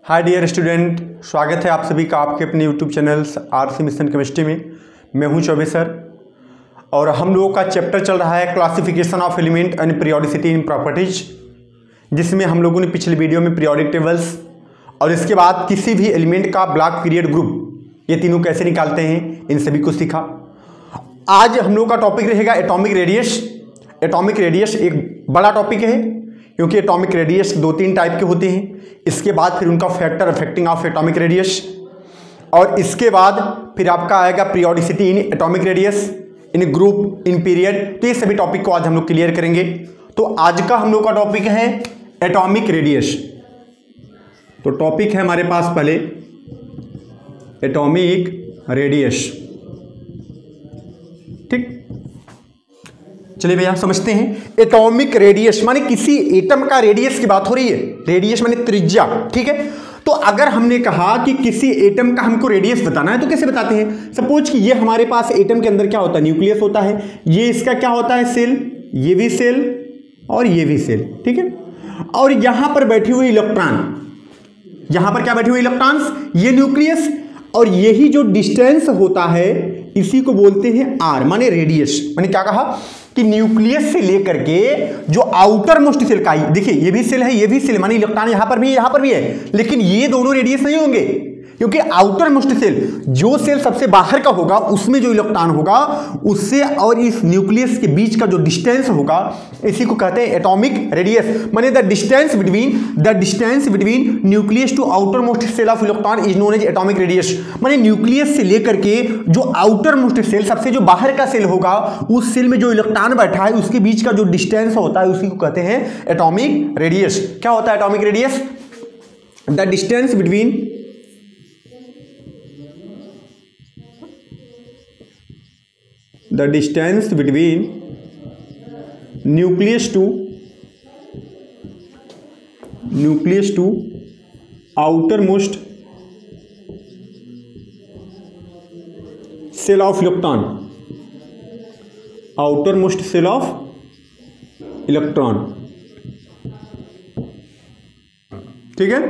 Hi dear student, स्वागत है आप सभी का आपके अपने YouTube channels RC mission chemistry में। मैं हूं चौबे सर और हम लोगों का चैप्टर चल रहा है classification of element and periodicity in properties, जिसमें हम लोगों ने पिछले वीडियो में पीरियोडिक टेबल्स और इसके बाद किसी भी एलिमेंट का ब्लॉक पीरियड ग्रुप ये तीनों कैसे निकालते हैं इन सभी को सीखा। आज हम लोग का टॉपिक रहेगा एटॉमिक रेडियस। एटॉमिक रेडियस एक बड़ा टॉपिक है क्योंकि एटॉमिक रेडियस 2-3 टाइप के होते हैं। इसके बाद फिर उनका factor affecting of atomic radius और इसके बाद फिर आपका आएगा periodicity in atomic radius, in group, in period. तो ये सभी टॉपिक को आज हम लोग क्लियर करेंगे। तो आज का हम लोग का टॉपिक है एटॉमिक रेडियस। तो टॉपिक है हमारे पास पहले एटॉमिक रेडियस। ठीक, चलिए भैया समझते हैं। एटॉमिक रेडियस माने किसी एटम का रेडियस की बात हो रही है। रेडियस माने त्रिज्या, ठीक है। तो अगर हमने कहा कि किसी एटम का हमको रेडियस बताना है तो कैसे बताते हैं। सपोज कि ये हमारे पास एटम के अंदर क्या होता है, न्यूक्लियस होता है। ये इसका क्या होता है, सेल, ये भी सेल और ये भी सेल, ठीक है। और यहां पर बैठी हुई इलेक्ट्रॉन, यहां पर क्या बैठी हुई इलेक्ट्रॉन्स, ये न्यूक्लियस और यही जो डिस्टेंस होता है इसी को बोलते हैं आर, माने रेडियस। मैंने क्या कहा कि न्यूक्लियस से लेकर के जो आउटर मोस्ट सेल का, देखिए ये भी सेल है, ये भी सेल, माने इलेक्ट्रॉन यहां पर भी है, यहां पर भी है, लेकिन ये दोनों रेडियस नहीं होंगे क्योंकि आउटर मोस्ट सेल, जो सेल सबसे बाहर का होगा उसमें जो इलेक्ट्रॉन होगा उससे और इस न्यूक्लियस के बीच का जो डिस्टेंस होगा इसी को कहते हैं एटॉमिक रेडियस। माने the distance between nucleus to outer most shell of electron is known as atomic radius. माने न्यूक्लियस से लेकर के जो आउटर मोस्ट सेल, सबसे जो बाहर का सेल होगा, उस सेल में जो इलेक्ट्रॉन बैठा है उसके बीच का जो डिस्टेंस होता है उसी को कहते हैं एटॉमिक रेडियस। क्या होता है atomic radius? The distance between nucleus to outermost cell of electron, outermost cell of electron, ठीक है।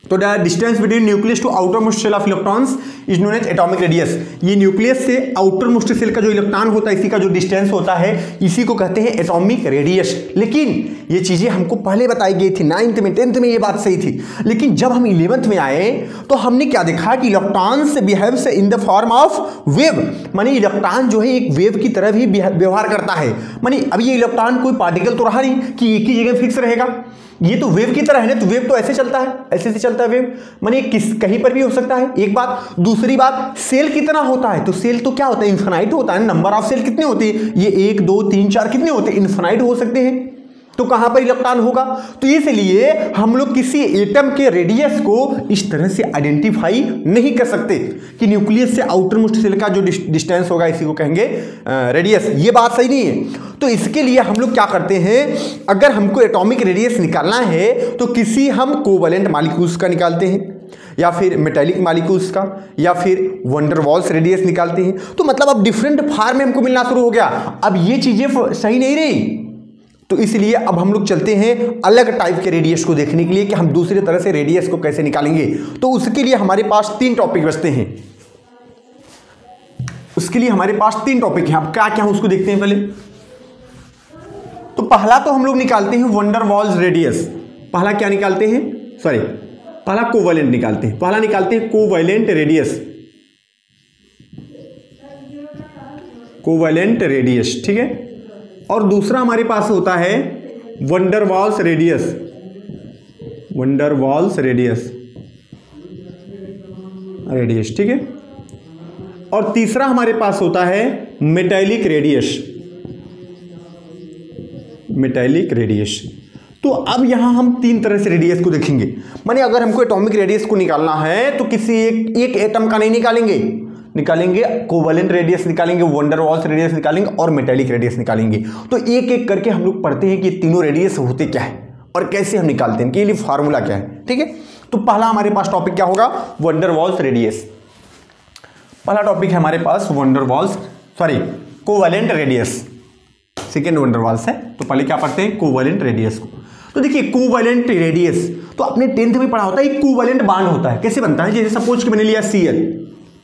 तो the distance between nucleus to outer most shell of electrons is known as atomic radius. ये nucleus से outer most shell का जो electron होता है इसी का जो डिस्टेंस होता है इसी को कहते हैं एटॉमिक रेडियस। लेकिन ये चीजें हमको पहले बताई गई थी 9th में 10th में, ये बात सही थी। लेकिन जब हम 11th में आए तो हमने क्या देखा कि electrons behaves in the form of wave, माने इलेक्ट्रॉन जो है एक वेव की तरह भी व्यवहार करता है। माने अब ये इलेक्ट्रॉन कोई पार्टिकल तो रहा नहीं कि एक ही जगह फिक्स रहेगा, ये तो वेव की तरह है ना। तो वेव तो ऐसे चलता है, ऐसे से चलता है वेव, माने कहीं पर भी हो सकता है। एक बात, दूसरी बात, सेल कितना होता है, तो सेल तो क्या होता है, इन्फिनाइट होता है। नंबर ऑफ सेल कितने होते हैं, ये 1 2 3 4 कितने होते हैं, इन्फिनाइट हो सकते हैं। तो कहां पर इलेक्ट्रॉन होगा, तो इसलिए हम लोग किसी एटम के रेडियस को इस तरह से आइडेंटिफाई नहीं कर सकते कि न्यूक्लियस से आउटर मोस्ट सेल का जो डिस्टेंस होगा इसी को कहेंगे रेडियस। ये बात सही नहीं है। तो इसके लिए हम लोग क्या करते हैं, अगर हमको एटॉमिक रेडियस निकालना है तो किसी हम कोवैलेंट मॉलिक्यूल्स का निकालते हैं या फिर मेटेलिक मॉलिक्यूल्स का या फिर वैन डर वाल्स रेडियस निकालते हैं। तो मतलब अब डिफरेंट फॉर्म में हमको मिलना शुरू हो गया। अब ये चीजें सही नहीं रही, तो इसलिए अब हम लोग चलते हैं अलग टाइप के रेडियस को देखने के लिए कि हम दूसरी तरह से रेडियस को कैसे निकालेंगे। तो उसके लिए हमारे पास 3 टॉपिक बचते हैं। उसके लिए हमारे पास 3 टॉपिक हैं। अब क्या क्या उसको देखते हैं पहले। तो पहला तो हम लोग निकालते हैं वैन डर वाल्स रेडियस। पहला क्या निकालते हैं, सॉरी पहला कोवैलेंट निकालते हैं। पहला निकालते हैं कोवैलेंट रेडियस, कोवैलेंट रेडियस, ठीक है। और दूसरा हमारे पास होता है van der Waals radius, van der Waals radius, ठीक है। और तीसरा हमारे पास होता है मेटेलिक रेडियस, मेटेलिक रेडियस। तो अब यहां हम 3 तरह से रेडियस को देखेंगे। माने अगर हमको एटॉमिक रेडियस को निकालना है तो किसी एक एटम का नहीं निकालेंगे, कोवैलेंट रेडियस निकालेंगे, वैन डर वाल्स रेडियस निकालेंगे और मेटेलिक रेडियस निकालेंगे। तो एक एक करके हम लोग पढ़ते हैं कि ये तीनों रेडियस होते क्या है और कैसे हम निकालते हैं, कि ये फार्मूला क्या है, ठीक है। तो पहला हमारे पास टॉपिक क्या होगा, वैन डर वाल्स रेडियस। पहला टॉपिक है हमारे पास van der Waals, sorry covalent radius. Second van der Waals है। तो पहले क्या पढ़ते हैं, कोवैलेंट रेडियस को। तो देखिए कोवैलेंट रेडियस तो आपने 10th में पढ़ा होता है, कोवैलेंट बॉन्ड होता है। कैसे बनता है? जैसे सपोज कि मैंने लिया Cl,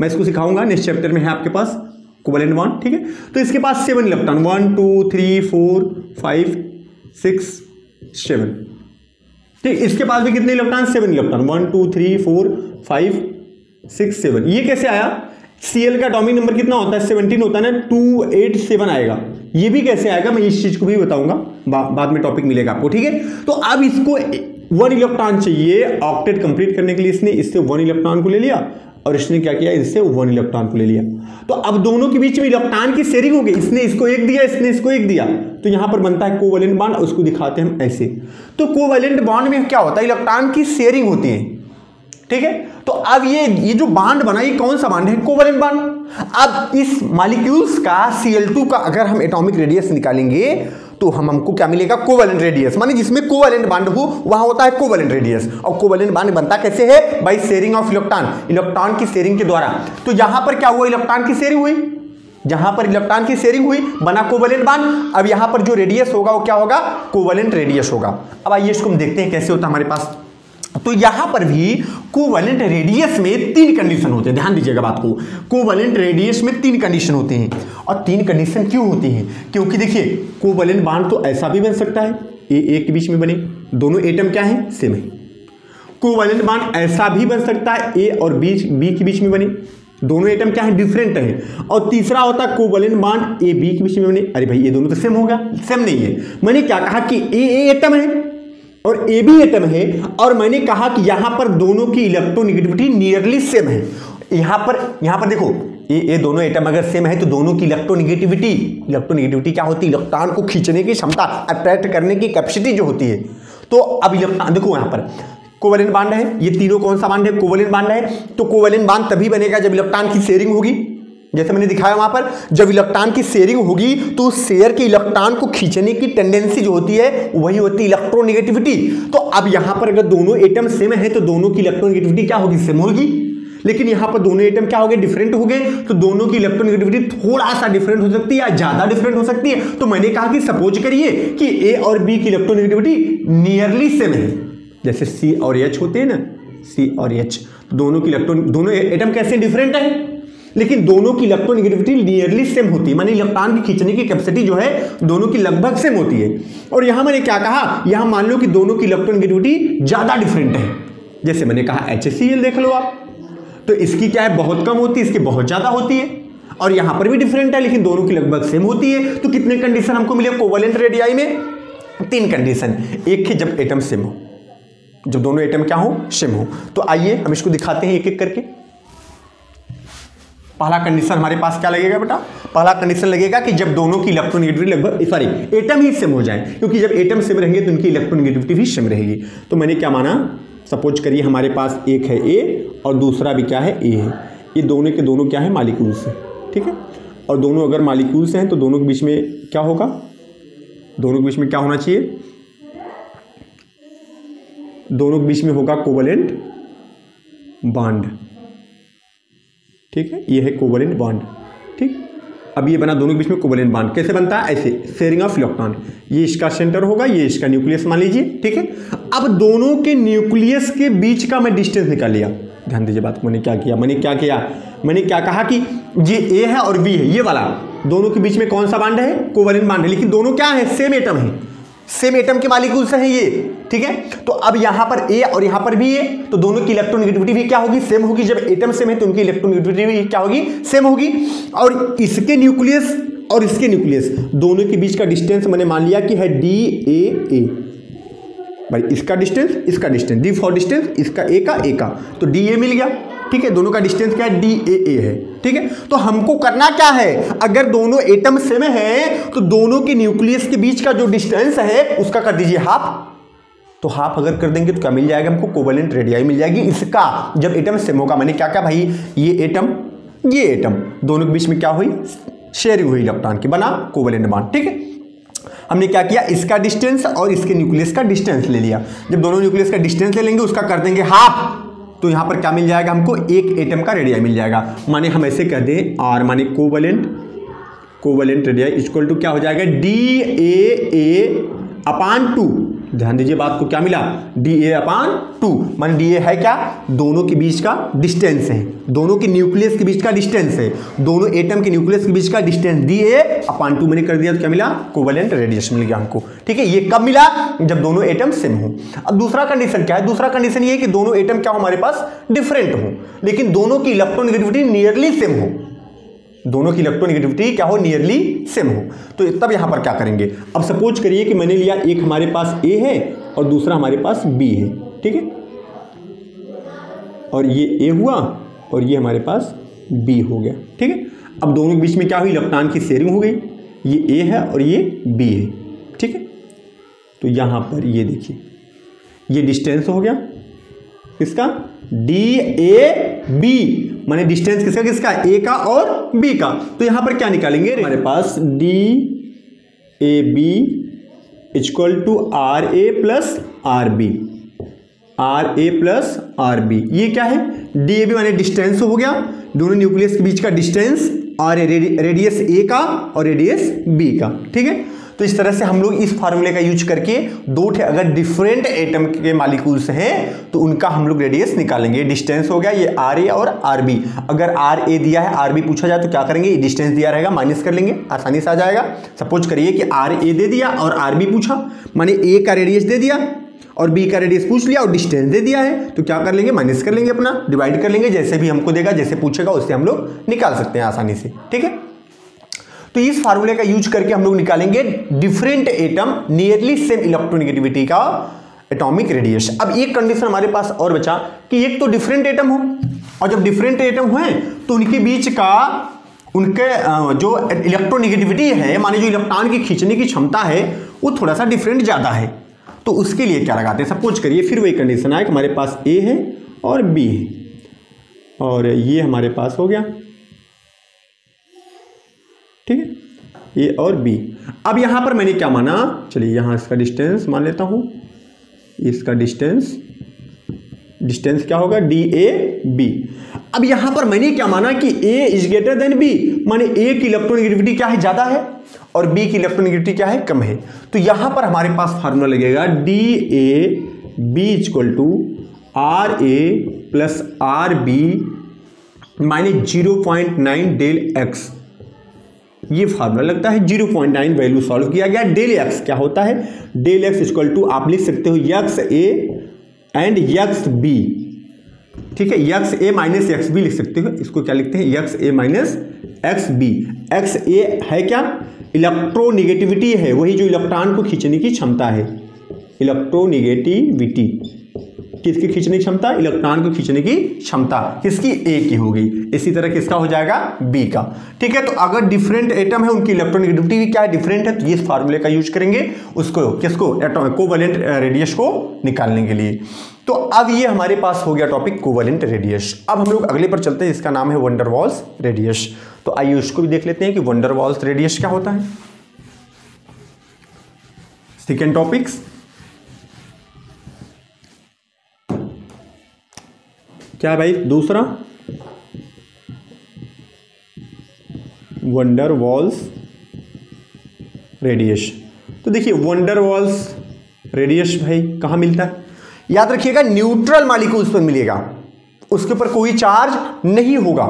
मैं इसको सिखाऊंगा नेक्स्ट चैप्टर में है आपके पास कोवैलेंट बॉन्ड, ठीक है। तो इसके पास 7 इलेक्ट्रॉन 1 2 3 4 5 6 7, ठीक। इसके पास भी कितने इलेक्ट्रॉन? 7 इलेक्ट्रॉन 1 2 3 4 5 6 7। ये कैसे आया? Cl का एटॉमिक नंबर कितना होता है? 17 होता है ना, 287 आएगा। ये भी कैसे आएगा मैं इस चीज को भी बताऊंगा, बाद में टॉपिक मिलेगा आपको, ठीक है। तो अब इसको 1 इलेक्ट्रॉन चाहिए ऑक्टेट कंप्लीट करने के लिए, इसने इससे 1 इलेक्ट्रॉन को ले लिया और इसने क्या किया? इससे 1 इलेक्ट्रॉन को ले लिया। तो अब दोनों के बीच में इलेक्ट्रॉन की शेयरिंग हो गई, इसने इसको 1 दिया, इसने इसको 1 दिया, तो यहां पर बनता है कोवैलेंट बॉन्ड। उसको दिखाते हैं हम ऐसे। तो कोवैलेंट बॉन्ड में क्या होता है? इलेक्ट्रॉन की शेयरिंग होती है, ठीक है। तो अब ये जो बॉन्ड बना, ये कौन सा बॉन्ड है? Covalent bond. अब इस मॉलिक्यूल्स का Cl2 का अगर हम एटॉमिक रेडियस निकालेंगे तो हमको क्या मिलेगा? Covalent radius. माने जिसमें कोवैलेंट बॉन्ड हो वहां होता है कोवैलेंट रेडियस। और कोवैलेंट बॉन्ड बनता कैसे है? By sharing of electron, electron की शेयरिंग के द्वारा। तो यहां पर क्या हुआ? इलेक्ट्रॉन की शेयरिंग हुई, जहां पर इलेक्ट्रॉन की शेयरिंग हुई बना कोवैलेंट बॉन्ड। अब यहां पर जो रेडियस होगा वो क्या होगा? कोवैलेंट रेडियस होगा। अब आइए इसको हम देखते हैं कैसे होता है हमारे पास। तो यहां पर भी कोवैलेंट रेडियस में 3 कंडीशन होते हैं, ध्यान दीजिएगा बात को। कोवैलेंट रेडियस में 3 कंडीशन होते हैं। और 3 कंडीशन क्यों होती हैं? क्योंकि देखिए कोवैलेंट बॉन्ड तो ऐसा भी बन सकता है, ए के बीच में बने, दोनों एटम क्या है? सेम है। कोवैलेंट बॉन्ड ऐसा भी बन सकता है, ए और बी के बीच में बने, दोनों एटम क्या है? डिफरेंट है। और तीसरा होता है कोवैलेंट बॉन्ड ए बी के बीच में बने। अरे भाई ये दोनों तो सेम होगा, सेम नहीं है। मैंने क्या कहा कि ए एटम है और ए बी एटम है, और मैंने कहा कि यहां पर दोनों की इलेक्ट्रोनेगेटिविटी नियरली सेम है। यहां पर देखो ये दोनों एटम अगर सेम है तो दोनों की इलेक्ट्रोनेगेटिविटी क्या होती है? इलेक्ट्रॉन को खींचने की क्षमता, अट्रैक्ट करने की कैपेसिटी जो होती है। तो अब इलेक्ट्रॉन देखो यहां पर कोवैलेंट बॉन्ड है, ये तीनों कौन सा बॉन्ड है? कोवैलेंट बॉन्ड है। तो कोवैलेंट बॉन्ड तभी बनेगा जब इलेक्ट्रॉन की शेयरिंग होगी, जैसे मैंने दिखाया वहां पर। जब इलेक्ट्रॉन की शेयरिंग होगी तो उस शेयर के इलेक्ट्रॉन को खींचने की टेंडेंसी जो होती है वही होती है इलेक्ट्रोनेगेटिविटी। तो अब यहां पर अगर दोनों एटम सेम है तो दोनों की इलेक्ट्रोनेगेटिविटी क्या होगी? सेम होगी। लेकिन यहां पर दोनों एटम क्या हो गए? डिफरेंट हो गए। तो दोनों की इलेक्ट्रोनेगेटिविटी थोड़ा सा डिफरेंट हो सकती है या ज्यादा डिफरेंट हो सकती है। तो मैंने कहा कि सपोज करिए कि ए और बी की इलेक्ट्रोनेगेटिविटी नियरली सेम है, जैसे सी और एच होते हैं ना, सी और एच, दोनों की दोनों एटम कैसे? डिफरेंट है, लेकिन दोनों की इलेक्ट्रोनेगेटिविटी नियरली सेम होती है। माने इलेक्ट्रॉन की खींचने की कैपेसिटी जो है दोनों की लगभग सेम होती है। और यहां मैंने क्या कहा? यहां मान लो कि दोनों की इलेक्ट्रोनेगेटिविटी ज्यादा डिफरेंट है। जैसे मैंने कहा HCl देख लो आप, तो इसकी क्या है? बहुत कम होती है, इसकी बहुत ज्यादा होती है। और यहां पर भी डिफरेंट है लेकिन दोनों की लगभग सेम होती है। तो कितने कंडीशन हमको मिले कोवैलेंट रेडियाई में? 3 कंडीशन। एक है जब एटम सेम हो, जब दोनों एटम क्या हो? सेम हो। तो आइए हम इसको दिखाते हैं एक एक करके। पहला कंडीशन हमारे पास क्या लगेगा बेटा? पहला कंडीशन लगेगा कि जब दोनों की इलेक्ट्रोनेगेटिविटी लगभग एटम ही सेम हो जाए, क्योंकि जब एटम सेम रहेंगे तो उनकी इलेक्ट्रोनेगेटिविटी भी सेम रहेगी। तो मैंने क्या माना? सपोज करिए हमारे पास एक है ए और दूसरा भी क्या है? ए है। ये दोनों के दोनों क्या है? मॉलिक्यूल्स है, ठीक है। और दोनों अगर मॉलिक्यूल्स हैं तो दोनों के बीच में क्या होगा? दोनों के बीच में क्या होना चाहिए? दोनों के बीच में होगा कोवैलेंट बॉन्ड, ठीक है। ये है कोवैलेंट बॉन्ड, ठीक। अब ये बना दोनों के बीच में कोवैलेंट बॉन्ड। कैसे बनता है? ऐसे, शेयरिंग ऑफ इलेक्ट्रॉन। ये इसका सेंटर होगा, ये इसका न्यूक्लियस मान लीजिए, ठीक है। अब दोनों के न्यूक्लियस के बीच का मैं डिस्टेंस निकाल लिया। ध्यान दीजिए बात, मैंने क्या किया? मैंने क्या कहा कि ये ए है और बी है, ये वाला दोनों के बीच में कौन सा बॉन्ड है? कोवैलेंट बॉन्ड है। लेकिन दोनों क्या है? सेम एटम है, सेम एटम के मॉलिक्यूल्स हैं ये, ठीक है। तो अब यहां पर ए और यहां पर भी ए, तो दोनों की इलेक्ट्रोनेगेटिविटी भी क्या होगी? सेम होगी। जब एटम सेम है तो उनकी इलेक्ट्रोनेगेटिविटी भी क्या होगी? सेम होगी। और इसके न्यूक्लियस और इसके न्यूक्लियस दोनों के बीच का डिस्टेंस मैंने मान लिया कि है DAA। भाई इसका डिस्टेंस डी फॉर डिस्टेंस, इसका ए का, तो DA मिल गया, ठीक है। दोनों का डिस्टेंस क्या है? DAA है, ठीक है। तो हमको करना क्या है? अगर दोनों एटम सेम है तो दोनों के न्यूक्लियस के बीच का जो डिस्टेंस है उसका कर दीजिए हाफ। तो हाफ अगर कर देंगे तो क्या मिल जाएगा हमको? कोवैलेंट रेडियाई मिल जाएगी इसका, जब एटम सेम होगा। मैंने क्या कहा भाई? ये एटम दोनों के बीच में क्या हुई? शेयरिंग हुई इलेक्ट्रॉन की, बना कोवैलेंट बॉन्ड, ठीक है। हमने क्या किया? इसका डिस्टेंस और इसके न्यूक्लियस का डिस्टेंस ले लिया। जब दोनों न्यूक्लियस का डिस्टेंस ले लेंगे उसका कर देंगे हाफ, तो यहां पर क्या मिल जाएगा हमको? एक एटम का रेडियाई मिल जाएगा। माने हम ऐसे कह दें आर, माने कोवैलेंट रेडियाई इक्वल टू क्या हो जाएगा? DAA/2, ध्यान दीजिए बात को, क्या मिला, dA/2, मान dA है क्या, दोनों के बीच का डिस्टेंस है, दोनों के न्यूक्लियस के बीच का डिस्टेंस है, दोनों एटम के न्यूक्लियस के बीच का डिस्टेंस dA/2 मैंने कर दिया तो क्या मिला, कोवेलेंट रेडियस मिल गया हमको। ठीक है, ये कब मिला, जब दोनों एटम सेम हो। अब दूसरा कंडीशन क्या है, दूसरा कंडीशन ये है कि दोनों एटम क्या हो हमारे पास, डिफरेंट हो, लेकिन दोनों की इलेक्ट्रोनेगेटिविटी नियरली सेम हो, दोनों की इलेक्ट्रोनेगेटिविटी क्या हो, नियरली सेम हो। तो तब यहां पर क्या करेंगे, अब सपोज करिए कि मैंने लिया एक हमारे पास A है और दूसरा हमारे पास B है, ठीक है, और ये A हुआ और ये हमारे पास B हो गया। ठीक है, अब दोनों के बीच में क्या हुई, इलेक्ट्रॉन की शेयरिंग हो गई, ये A है और ये B है। ठीक है, तो यहां पर ये देखिए ये डिस्टेंस हो गया इसका DAB, माने डिस्टेंस किसका किसका, A का और B का। तो यहां पर क्या निकालेंगे, हमारे पास DAB equal to RA plus RB, RA plus RB, ये क्या है, DAB माने डिस्टेंस हो गया, दोनों न्यूक्लियस के बीच का डिस्टेंस, और रेडियस A का और रेडियस B का। ठीक है, तो इस तरह से हम लोग इस फार्मूले का यूज करके दो ठे अगर डिफरेंट एटम के मॉलिक्यूल्स हैं तो उनका हम लोग रेडियस निकालेंगे। डिस्टेंस हो गया ये RA और RB, अगर RA दिया है RB पूछा जाए तो क्या करेंगे, डिस्टेंस दिया रहेगा माइनस कर लेंगे, आसानी से आ जाएगा। सपोज करिए कि RA दे दिया और RB पूछा, माने A का रेडियस दे दिया और B का रेडियस पूछ लिया और डिस्टेंस दे दिया है, तो क्या कर लेंगे, माइनस कर लेंगे, अपना डिवाइड कर लेंगे, जैसे भी हमको देगा, जैसे पूछेगा उससे हम लोग निकाल सकते हैं आसानी से। ठीक है, तो इस फार्मूले का यूज करके हम लोग निकालेंगे different atom nearly same electronegativity का एटॉमिक रेडियस। अब एक कंडीशन हमारे पास और बचा कि एक तो डिफरेंट एटम हो, और जब डिफरेंट एटम हुए तो उनके बीच का उनके जो इलेक्ट्रोनेगेटिविटी है, माने जो इलेक्ट्रॉन की खींचने की क्षमता है वो थोड़ा सा डिफरेंट ज्यादा है। तो उसके लिए क्या लगाते हैं, सपोज करिए फिर वही कंडीशन आए कि हमारे पास A है और B है और ये हमारे पास हो गया, ठीक है, A और B। अब यहां पर मैंने क्या माना, चलिए यहां इसका डिस्टेंस मान लेता हूं, इसका डिस्टेंस क्या होगा, DAB। अब यहां पर मैंने क्या माना कि A is greater than B, माने A की इलेक्ट्रोनेगेटिविटी क्या है, ज्यादा है और B की इलेक्ट्रोनेगेटिविटी क्या है, कम है। तो यहां पर हमारे पास फार्मूला लगेगा DAB equal to RA plus RB minus 0.9 del x, ये फार्मूला लगता है। 0.9 वैल्यू सॉल्व किया गया, डेल एक्स क्या होता है, डेल एक्स इक्वल टू आप लिख सकते हो x A and x B. ठीक है, x A minus x B लिख सकते हो, इसको क्या लिखते हैं, x A minus x B. X A है क्या, इलेक्ट्रोनेगेटिविटी है, वही जो इलेक्ट्रॉन को खींचने की क्षमता है, इलेक्ट्रोनेगेटिविटी, किसकी खींचने की क्षमता, इलेक्ट्रॉन को खींचने की क्षमता किसकी, ए की हो गई। इसी तरह किसका हो जाएगा, बी का। ठीक है, तो अगर डिफरेंट एटम है उनकी इलेक्ट्रोनेगेटिविटी क्या है, डिफरेंट है, तो इस फार्मूले का यूज करेंगे उसको, किसको, कोवेलेंट रेडियस को निकालने के लिए। तो अब ये हमारे पास हो गया टॉपिक कोवेलेंट रेडियस। अब हम लोग अगले पर चलते हैं, इसका नाम है वंडर वॉल्स रेडियस। तो आइए उसको भी देख लेते हैं कि वंडर वॉल्स रेडियस क्या होता है। सेकेंड टॉपिक्स क्या है भाई, दूसरा वंडर वॉल्स रेडियस। तो देखिए वंडर वॉल्स रेडियस भाई कहाँ मिलता है, याद रखिएगा न्यूट्रल मॉलिक्यूल्स पर मिलेगा, उसके ऊपर कोई चार्ज नहीं होगा,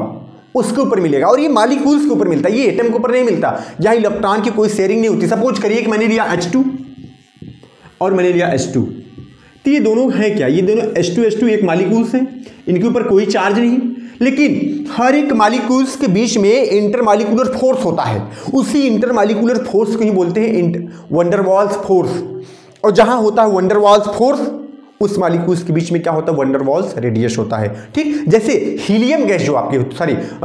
उसके ऊपर मिलेगा, और ये मॉलिक्यूल्स के ऊपर मिलता है, ये एटम के ऊपर नहीं मिलता, जहां इलेक्ट्रॉन की कोई शेयरिंग नहीं होती। सपोज करिए कि मैंने लिया H2 और मैंने लिया H2, तो ये दोनों हैं क्या, ये दोनों H2 एक मॉलिक्यूल्स हैं, इनके ऊपर कोई चार्ज नहीं, लेकिन हर एक मॉलिक्यूल्स के बीच में इंटरमॉलिक्यूलर फोर्स होता है, उसी इंटरमॉलिक्यूलर फोर्स को ही बोलते हैं वंडर वॉल्स फोर्स। और जहां होता है वंडर वॉल्स फोर्स, उस मॉलिक्यूल्स के बीच में क्या होता है, वंडर वॉल्स रेडियस होता है। ठीक, जैसे हीलियम गैस जो आपके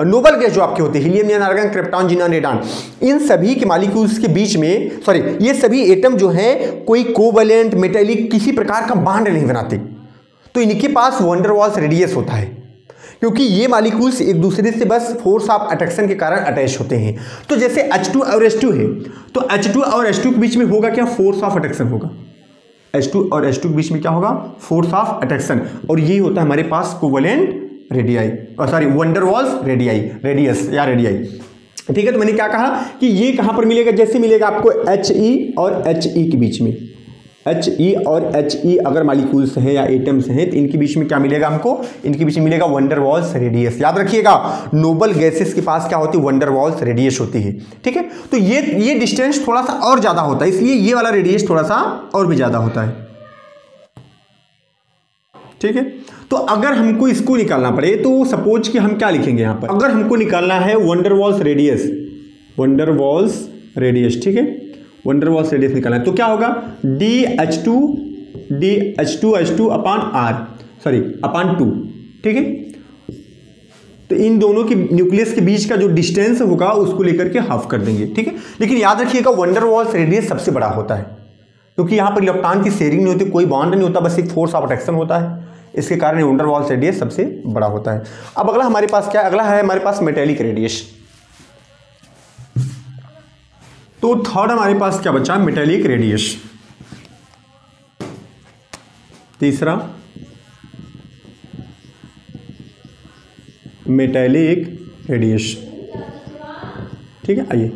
नोबल गैस जो आपके होते हैं, helium, argon, krypton, xenon, radon, इन सभी के मॉलिक्यूल्स के बीच में ये सभी एटम जो हैं कोई कोवेलेंट मेटेलिक किसी प्रकार का बॉन्ड नहीं बनाते, तो इनके पास वंडर वॉल्स रेडियस होता है, क्योंकि ये मॉलिक्यूल्स एक दूसरे से बस फोर्स ऑफ अट्रैक्शन के कारण अटैच होते हैं। तो जैसे H2 और H2 है, तो H2 और H2 के बीच में होगा क्या, फोर्स ऑफ अट्रैक्शन होगा, H2 और H2 के बीच में क्या होगा, फोर्स ऑफ अट्रैक्शन, और यही होता है हमारे पास covalent radii, van der Waals radius या रेडियाई। ठीक है, तो मैंने क्या कहा कि ये कहां पर मिलेगा, जैसे मिलेगा आपको He और He के बीच में, HE और HE अगर मालिक्यूल्स हैं या एटम्स हैं तो इनके बीच में क्या मिलेगा हमको, इनके बीच में मिलेगा वन डेर वाल्स रेडियस। याद रखिएगा नोबल गैसेस के पास क्या होती है, वन डेर वाल्स रेडियस होती है। ठीक है, तो ये डिस्टेंस थोड़ा सा और ज्यादा होता है, इसलिए ये वाला रेडियस थोड़ा सा और भी ज्यादा होता है। ठीक है, तो अगर हमको इसको निकालना पड़े तो सपोज कि हम क्या लिखेंगे यहां पर, अगर हमको निकालना है van der Waals radius, van der Waals radius, ठीक है, वन डेर वाल्स रेडियस निकालना है तो क्या होगा, DH2 upon R, sorry upon 2। ठीक है, तो इन दोनों के न्यूक्लियस के बीच का जो डिस्टेंस होगा उसको लेकर के हाफ कर देंगे। ठीक है, लेकिन याद रखिएगा वन डेर वाल्स रेडियस सबसे बड़ा होता है, क्योंकि यहाँ पर इलेक्ट्रॉन की शेयरिंग नहीं होती, कोई बॉन्ड नहीं होता, बस एक फोर्स ऑफ अट्रैक्शन होता है, इसके कारण वन डेर वाल्स रेडियस सबसे बड़ा होता है। अब अगला हमारे पास क्या है, अगला है हमारे पास मेटेलिक रेडियस। तो थर्ड हमारे पास क्या बचा, मेटेलिक रेडियस। तीसरा मेटेलिक रेडियस। ठीक है, आइए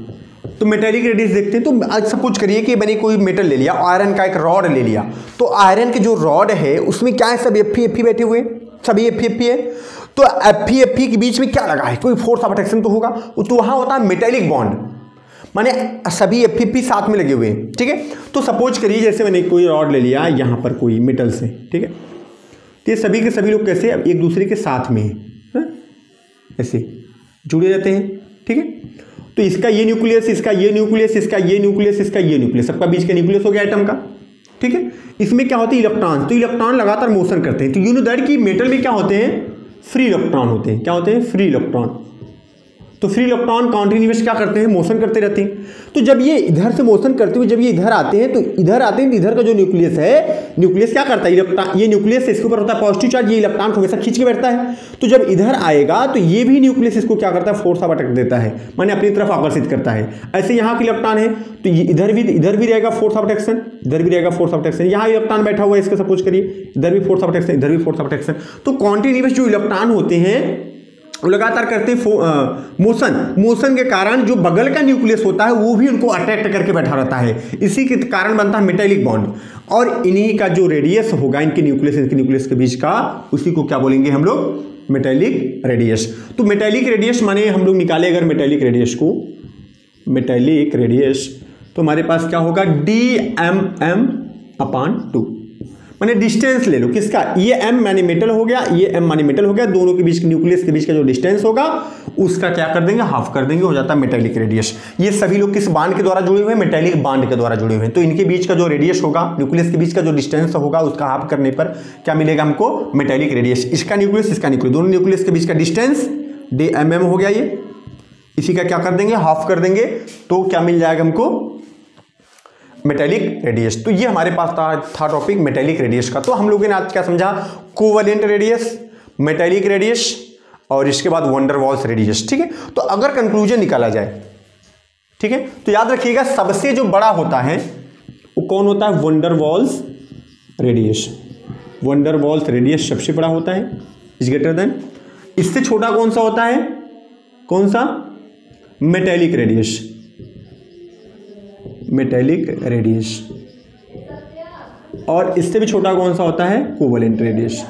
तो मेटेलिक रेडियस देखते हैं। तो आज सपोज करिए कि मैंने कोई मेटल ले लिया, आयरन का एक रॉड ले लिया, तो आयरन के जो रॉड है उसमें क्या है, सब Fe बैठे हुए, सभी Fe है, तो Fe के बीच में क्या लगा है, कोई फोर्स ऑफ अट्रैक्शन तो होगा, तो वहां होता है मेटेलिक बॉन्ड, माने सभी Fe साथ में लगे हुए हैं। ठीक है, तो सपोज करिए जैसे मैंने कोई रॉड ले लिया यहां पर कोई मेटल से, ठीक है, तो ये सभी के सभी लोग कैसे एक दूसरे के साथ में है, ऐसे जुड़े रहते हैं। ठीक है, तो इसका ये न्यूक्लियस, इसका ये न्यूक्लियस, इसका ये न्यूक्लियस, इसका ये न्यूक्लियस, सबका बीच का न्यूक्लियस हो गया एटम का। ठीक है, इसमें क्या होती है, इलेक्ट्रॉन, तो इलेक्ट्रॉन लगातार मोशन करते हैं, तो यू नो दैट कि मेटल में क्या होते हैं, फ्री इलेक्ट्रॉन होते हैं। क्या होते हैं, फ्री इलेक्ट्रॉन। तो फ्री इलेक्ट्रॉन कॉन्टिन्यूअस क्या करते हैं, मोशन करते रहते हैं। तो जब ये इधर से मोशन करते हुए जब ये इधर आते हैं, तो इधर आते हैं, तो इधर का जो न्यूक्लियस है, न्यूक्लियस क्या करता है, इलेक्ट्रॉन, ये न्यूक्लियस इसके ऊपर होता है पॉजिटिव चार्ज, ये इलेक्ट्रॉन को हमेशा खींच के बैठता है। तो जब इधर आएगा तो ये भी न्यूक्लियस इसको क्या करता है, फोर्स ऑफ अट्रैक्ट देता है, माने अपनी तरफ आकर्षित करता है। ऐसे यहाँ के इलेक्ट्रॉन है तो इधर भी रहेगा फोर्स ऑफ अट्रैक्शन, इधर भी रहेगा फोर्स ऑफ अट्रैक्शन, यहाँ इलेक्ट्रॉन बैठा हुआ है इसको सपोज करिए, इधर भी फोर्स ऑफ अट्रैक्शन, इधर भी फोर्स ऑफ अट्रैक्शन। तो कॉन्टिन्यूअस जो इलेक्ट्रॉन होते हैं वो लगातार करते हैं मोशन के कारण जो बगल का न्यूक्लियस होता है वो भी उनको अट्रैक्ट करके बैठा रहता है, इसी के कारण बनता है मेटेलिक बॉन्ड। और इन्हीं का जो रेडियस होगा इनके न्यूक्लियस के बीच का, उसी को क्या बोलेंगे हम लोग, मेटेलिक रेडियस। तो मेटेलिक रेडियस माने हम लोग निकाले अगर मेटेलिक रेडियस को, मेटेलिक रेडियस, तो हमारे पास क्या होगा, DMM/2, माने डिस्टेंस ले लो किसका, ये m माने मेटल हो गया, ये m माने मेटल हो गया, दोनों के बीच न्यूक्लियस के बीच का जो डिस्टेंस होगा उसका क्या कर देंगे, हाफ कर देंगे, हो जाता है मेटेलिक रेडियस। ये सभी लोग किस बांड के द्वारा जुड़े हुए हैं, मेटेलिक बांड के द्वारा जुड़े हुए हैं। तो इनके बीच का जो रेडियस होगा, न्यूक्लियस के बीच का जो डिस्टेंस होगा उसका हाफ करने पर क्या मिलेगा हमको, मेटेलिक रेडियस। इसका न्यूक्लियस, इसका न्यूक्लियस, दोनों न्यूक्लियस के बीच का डिस्टेंस DMM हो गया, ये इसी का क्या कर देंगे, हाफ कर देंगे, तो क्या मिल जाएगा हमको, मेटेलिक रेडियस। तो ये हमारे पास था टॉपिक मेटेलिक रेडियस का। तो हम लोगों ने आज क्या समझा, कोवेलेंट रेडियस, मेटेलिक रेडियस और इसके बाद वन डेर वाल्स रेडियस। ठीक है, तो अगर कंक्लूजन निकाला जाए, ठीक है, तो याद रखिएगा सबसे जो बड़ा होता है वो कौन होता है, van der Waals radius. Van der Waals radius सबसे बड़ा होता है, इज ग्रेटर देन। इससे छोटा कौन सा होता है, कौन सा, मेटेलिक रेडियस, मेटेलिक रेडियस। और इससे भी छोटा कौन सा होता है, कोवेलेंट रेडियस,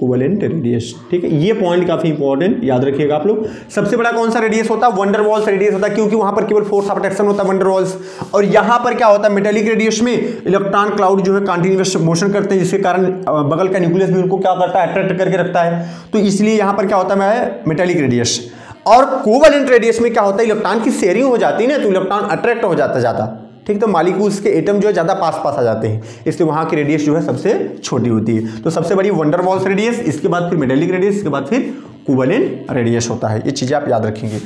कोवेलेंट रेडियस। ठीक है, ये पॉइंट काफी इंपॉर्टेंट याद रखिएगा आप लोग। सबसे बड़ा कौन सा रेडियस होता है, वन डेर वाल्स रेडियस होता है, क्योंकि वहां पर केवल फोर्स ऑफ अट्रैक्शन होता है वन डेर वाल्स। और यहां पर क्या होता है, मेटेलिक रेडियस में इलेक्ट्रॉन क्लाउड जो है कंटिन्यूअस मोशन करते हैं, जिसके कारण बगल का न्यूक्लियस भी उनको क्या करता है, अट्रैक्ट करके रखता है। तो इसलिए यहां पर क्या होता है, मेटेलिक रेडियस। और कोवेलेंट रेडियस में क्या होता है, इलेक्ट्रॉन की शेयरिंग हो जाती है ना, तो इलेक्ट्रॉन अट्रैक्ट हो जाता ज़्यादा। ठीक, तो मालिक्यूल्स के एटम जो है ज़्यादा पास पास आ जाते हैं, इसलिए वहाँ की रेडियस जो है सबसे छोटी होती है। तो सबसे बड़ी वन डेर वाल्स रेडियस, इसके बाद फिर मेटेलिक रेडियस, इसके बाद फिर कोवेलेंट रेडियस होता है। ये चीज़ें आप याद रखेंगे।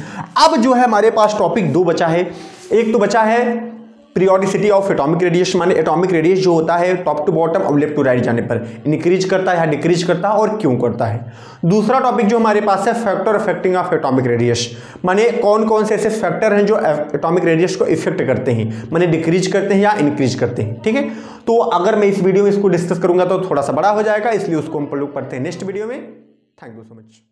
अब जो है हमारे पास टॉपिक 2 बचा है। एक तो बचा है पीरियोडिसिटी ऑफ एटॉमिक रेडियस, माने एटॉमिक रेडियस जो होता है टॉप टू बॉटम और लेफ्ट टू राइट जाने पर इंक्रीज करता है या डिक्रीज करता है और क्यों करता है। दूसरा टॉपिक जो हमारे पास है factor affecting of atomic radius, माने कौन कौन से ऐसे फैक्टर हैं जो एटॉमिक रेडियस को इफेक्ट करते हैं, माने डिक्रीज करते हैं या इंक्रीज करते हैं। ठीक है, तो अगर मैं इस वीडियो में इसको डिस्कस करूंगा तो थोड़ा सा बड़ा हो जाएगा, इसलिए उसको हम लोग पढ़ते हैं नेक्स्ट वीडियो में। Thank you so much.